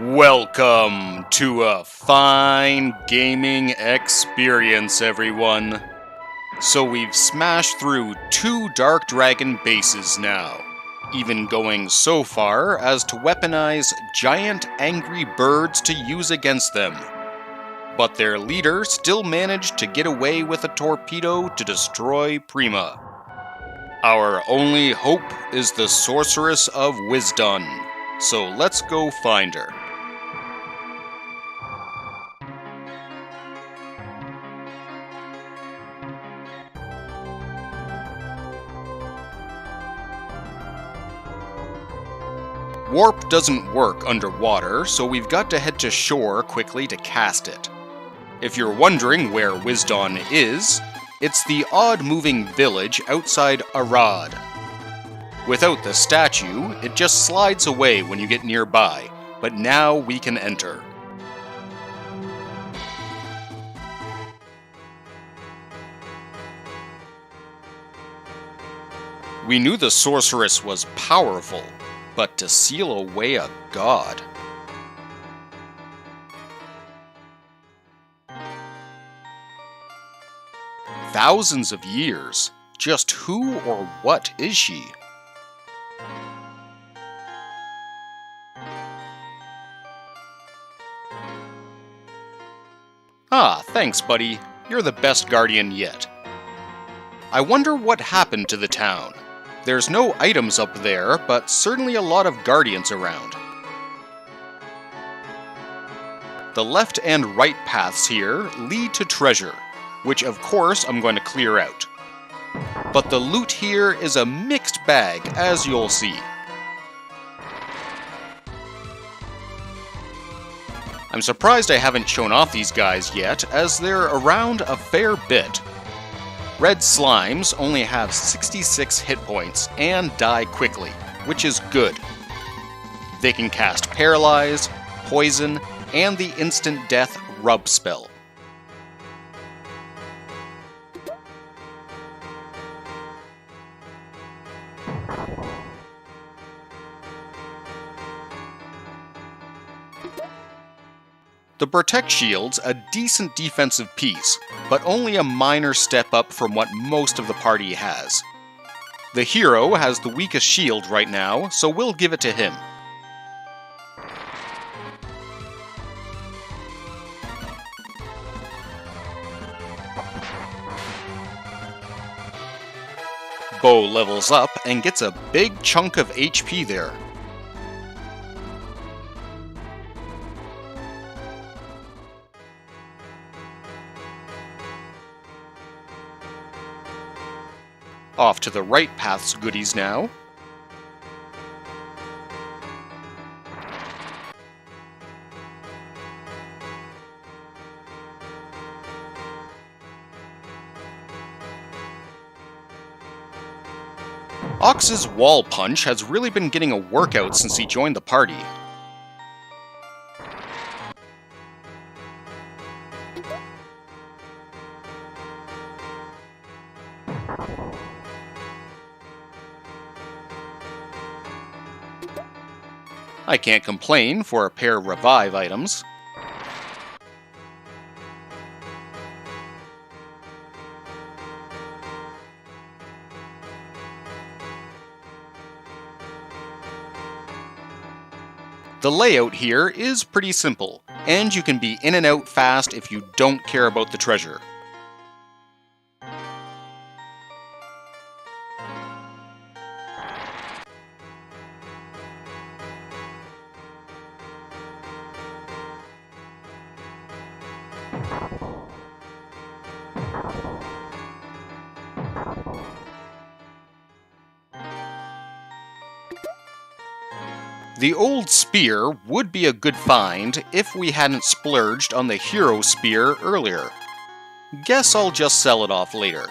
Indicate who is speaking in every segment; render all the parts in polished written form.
Speaker 1: Welcome to a fine gaming experience, everyone. So we've smashed through 2 Dark Dragon bases now, even going so far as to weaponize giant angry birds to use against them. But their leader still managed to get away with a torpedo to destroy Prima. Our only hope is the sorceress of Wisdon, so let's go find her. Warp doesn't work underwater, so we've got to head to shore quickly to cast it. If you're wondering where Wisdon is, it's the odd-moving village outside Arad. Without the statue, it just slides away when you get nearby, but now we can enter. We knew the sorceress was powerful, but to seal away a god. Thousands of years. Just who or what is she? Ah, thanks, buddy. You're the best guardian yet. I wonder what happened to the town. There's no items up there, but certainly a lot of guardians around. The left and right paths here lead to treasure, which of course I'm going to clear out. But the loot here is a mixed bag, as you'll see. I'm surprised I haven't shown off these guys yet, as they're around a fair bit. Red slimes only have 66 hit points and die quickly, which is good. They can cast Paralyze, Poison, and the instant death Rub spell. The Protect Shield's a decent defensive piece, but only a minor step up from what most of the party has. The hero has the weakest shield right now, so we'll give it to him. Bo levels up and gets a big chunk of HP there. Off to the right path's goodies now. Ox's wall punch has really been getting a workout since he joined the party. I can't complain for a pair of revive items. The layout here is pretty simple, and you can be in and out fast if you don't care about the treasure. The old spear would be a good find if we hadn't splurged on the hero spear earlier. Guess I'll just sell it off later.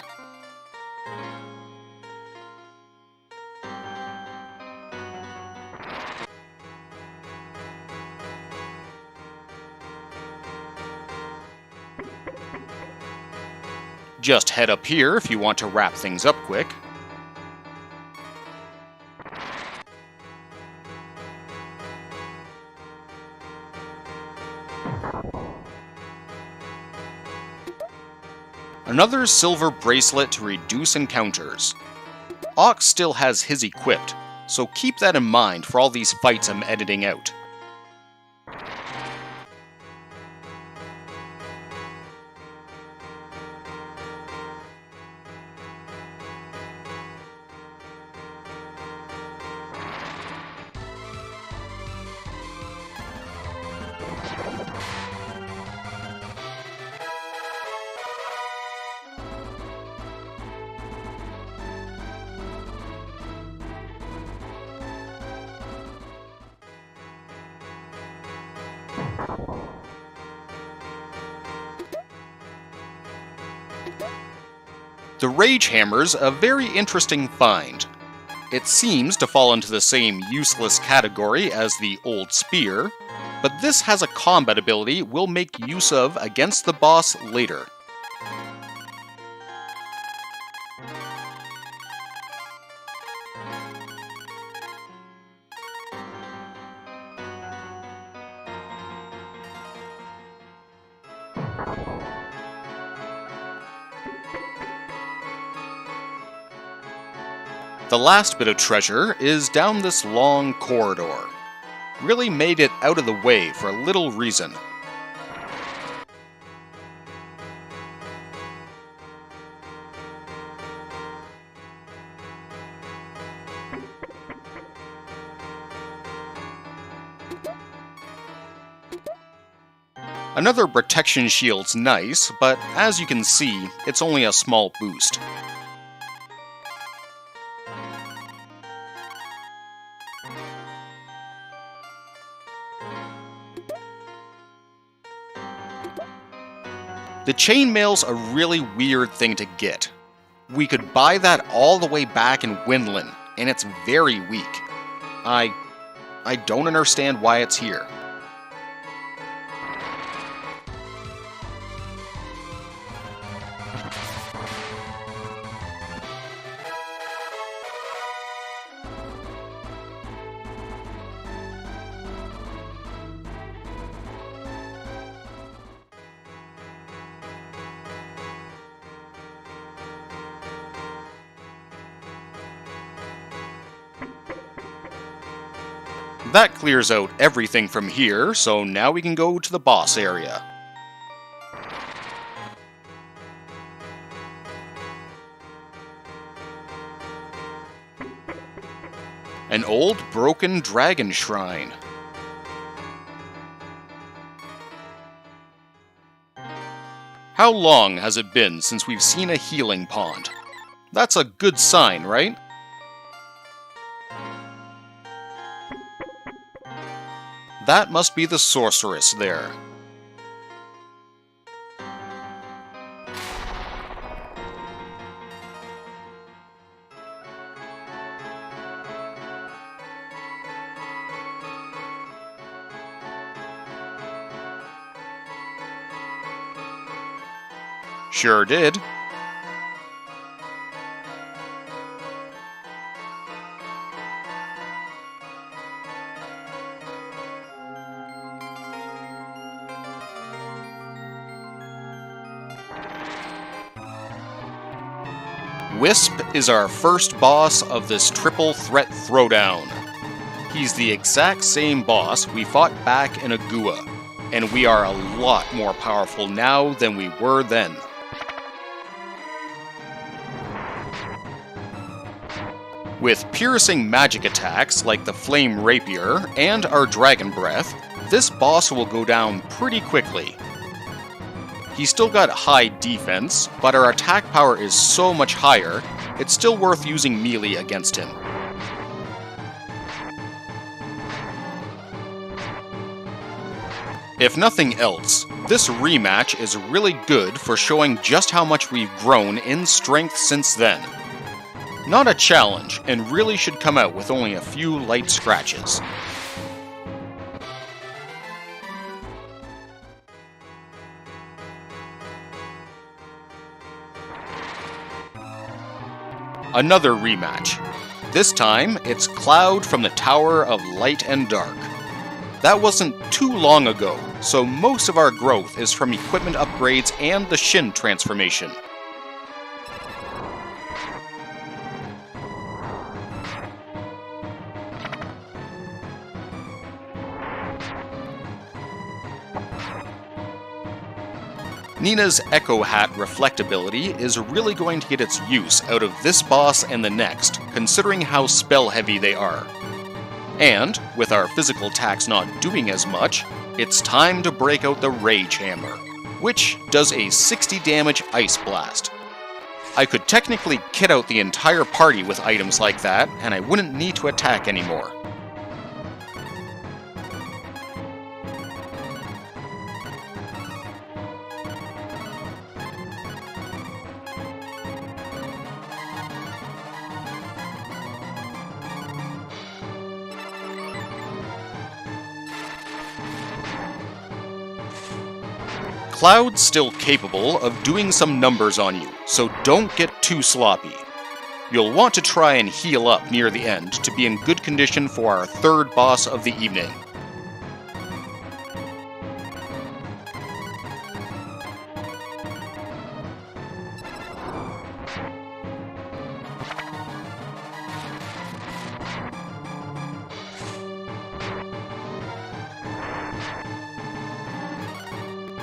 Speaker 1: Just head up here if you want to wrap things up quick. Another silver bracelet to reduce encounters. Ox still has his equipped, so keep that in mind for all these fights I'm editing out. The Rage Hammer's a very interesting find. It seems to fall into the same useless category as the Old Spear, but this has a combat ability we'll make use of against the boss later. The last bit of treasure is down this long corridor. Really made it out of the way for a little reason. Another protection shield's nice, but as you can see, it's only a small boost. The chainmail's a really weird thing to get. We could buy that all the way back in Winland, and it's very weak. I don't understand why it's here. That clears out everything from here, so now we can go to the boss area. An old broken dragon shrine. How long has it been since we've seen a healing pond? That's a good sign, right? That must be the sorceress there. Sure did. Wisp is our first boss of this triple threat throwdown. He's the exact same boss we fought back in Agua, and we are a lot more powerful now than we were then. With piercing magic attacks like the Flame Rapier and our Dragon Breath, this boss will go down pretty quickly. He's still got high defense, but our attack power is so much higher, it's still worth using melee against him. If nothing else, this rematch is really good for showing just how much we've grown in strength since then. Not a challenge, and really should come out with only a few light scratches. Another rematch. This time, it's Cloud from the Tower of Light and Dark. That wasn't too long ago, so most of our growth is from equipment upgrades and the Shin transformation. Nina's Echo Hat reflectability is really going to get its use out of this boss and the next, considering how spell heavy they are. And, with our physical attacks not doing as much, it's time to break out the Rage Hammer, which does a 60 damage Ice Blast. I could technically kit out the entire party with items like that, and I wouldn't need to attack anymore. Cloud's still capable of doing some numbers on you, so don't get too sloppy. You'll want to try and heal up near the end to be in good condition for our third boss of the evening.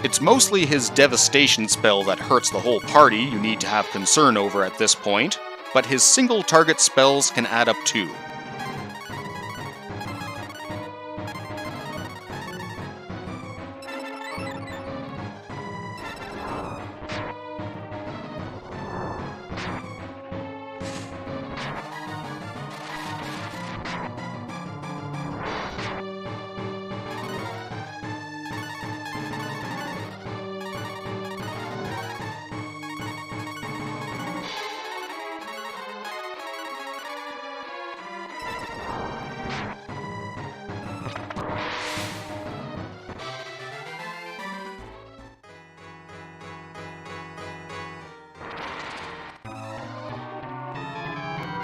Speaker 1: It's mostly his devastation spell that hurts the whole party you need to have concern over at this point, but his single target spells can add up too.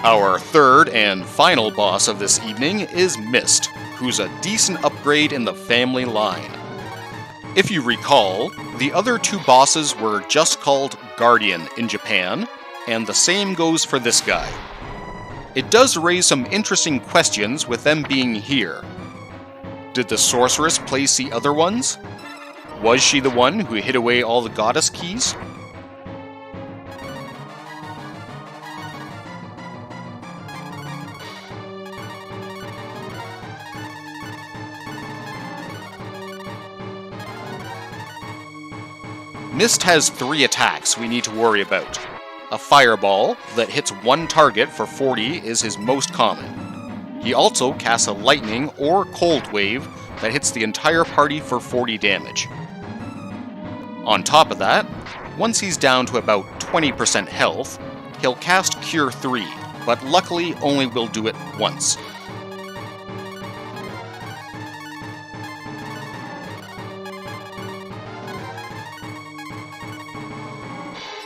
Speaker 1: Our third and final boss of this evening is Mist, who's a decent upgrade in the family line. If you recall, the other two bosses were just called Guardian in Japan, and the same goes for this guy. It does raise some interesting questions with them being here. Did the sorceress place the other ones? Was she the one who hid away all the goddess keys? Mist has 3 attacks we need to worry about. A fireball that hits one target for 40 is his most common. He also casts a lightning or cold wave that hits the entire party for 40 damage. On top of that, once he's down to about 20% health, he'll cast Cure 3, but luckily only will do it once.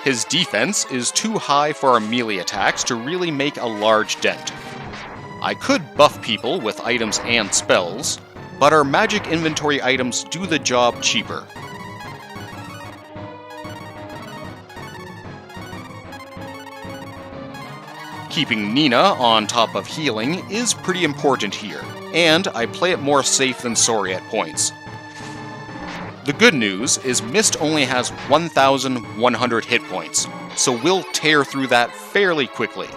Speaker 1: His defense is too high for our melee attacks to really make a large dent. I could buff people with items and spells, but our magic inventory items do the job cheaper. Keeping Nina on top of healing is pretty important here, and I play it more safe than sorry at points. The good news is Mist only has 1,100 hit points, so we'll tear through that fairly quickly.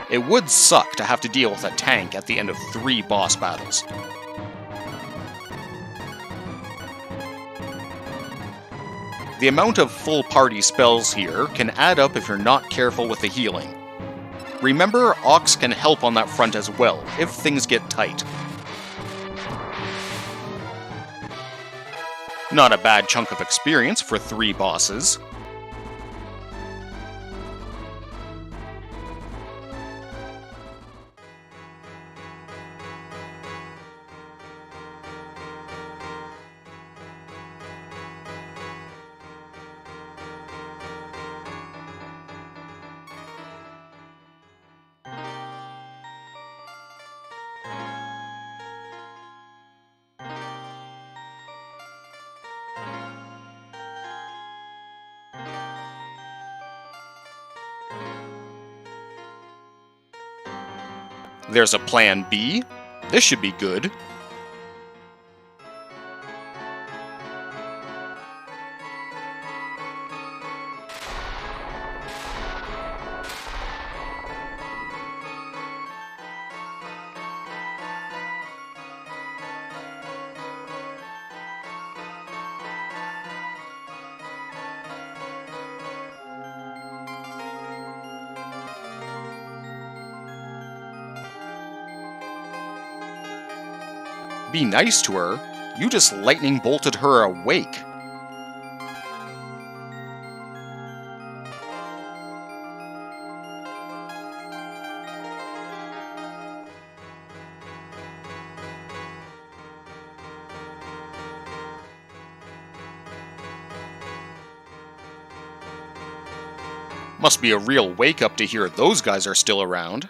Speaker 1: It would suck to have to deal with a tank at the end of 3 boss battles. The amount of full party spells here can add up if you're not careful with the healing. Remember, Ox can help on that front as well, if things get tight. Not a bad chunk of experience for 3 bosses. There's a plan B. This should be good. be nice to her. You just lightning bolted her awake. Must be a real wake-up to hear those guys are still around.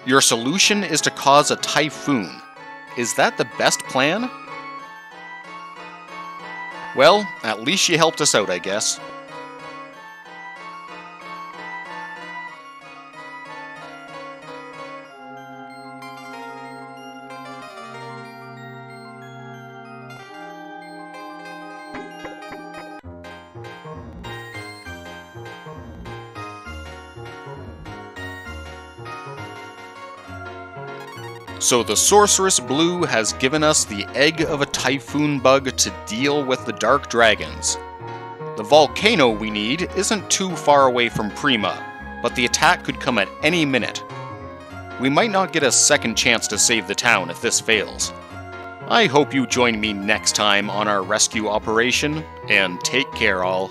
Speaker 1: Your solution is to cause a typhoon. Is that the best plan? Well, at least you helped us out, I guess. So the Sorceress Blue has given us the egg of a typhoon bug to deal with the dark dragons. The volcano we need isn't too far away from Prima, but the attack could come at any minute. We might not get a second chance to save the town if this fails. I hope you join me next time on our rescue operation, and take care all.